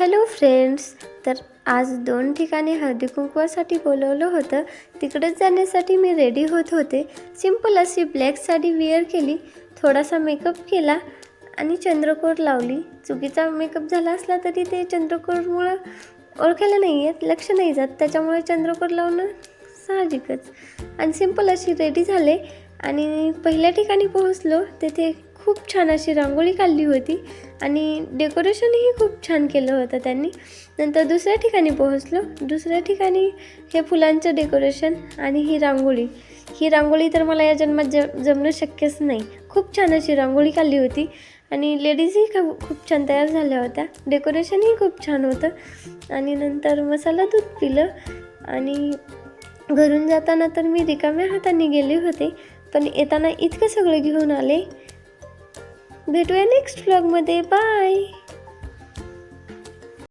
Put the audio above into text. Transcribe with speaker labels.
Speaker 1: Hello friends. तर आज 2 ठिकाणी हळदी कुंकवासाठी बोलवलं होतं. तिकडेच जाण्यासाठी मी रेडी होत होते. सिंपल अशी ब्लॅक साडी वेअर केली, थोडासा मेकअप केला आणि चंद्रकोर लावली. चुकीचा मेकअप झाला असला तरी ते चंद्रकोरमुळं ओळखायला नाही येत, लक्ष नाही जात, त्याच्यामुळे चंद्रकोर लावणं साहजिकच. आणि सिंपल अशी रेडी झाले आणि पहिल्या ठिकाणी पोहोचलो. तेथे खूप छान अशी रांगोळी काढली होती आणि डेकोरेशनही खूप छान केलं होतं त्यांनी. नंतर दुसऱ्या ठिकाणी पोहोचलो. दुसऱ्या ठिकाणी हे फुलांचं डेकोरेशन आणि ही रांगोळी तर मला या जन्मात जमणं शक्यच नाही. खूप छान अशी रांगोळी काढली होती आणि लेडीजही खूप छान तयार झाल्या होत्या. डेकोरेशनही खूप छान होतं आणि नंतर मसाला दूध पिलं आणि घरून जाताना तर मी रिकाम्या हाताने गेले होते, पण येताना इतकं सगळं घेऊन आले. भेटूया नेक्स्ट व्लॉगमध्ये. बाय.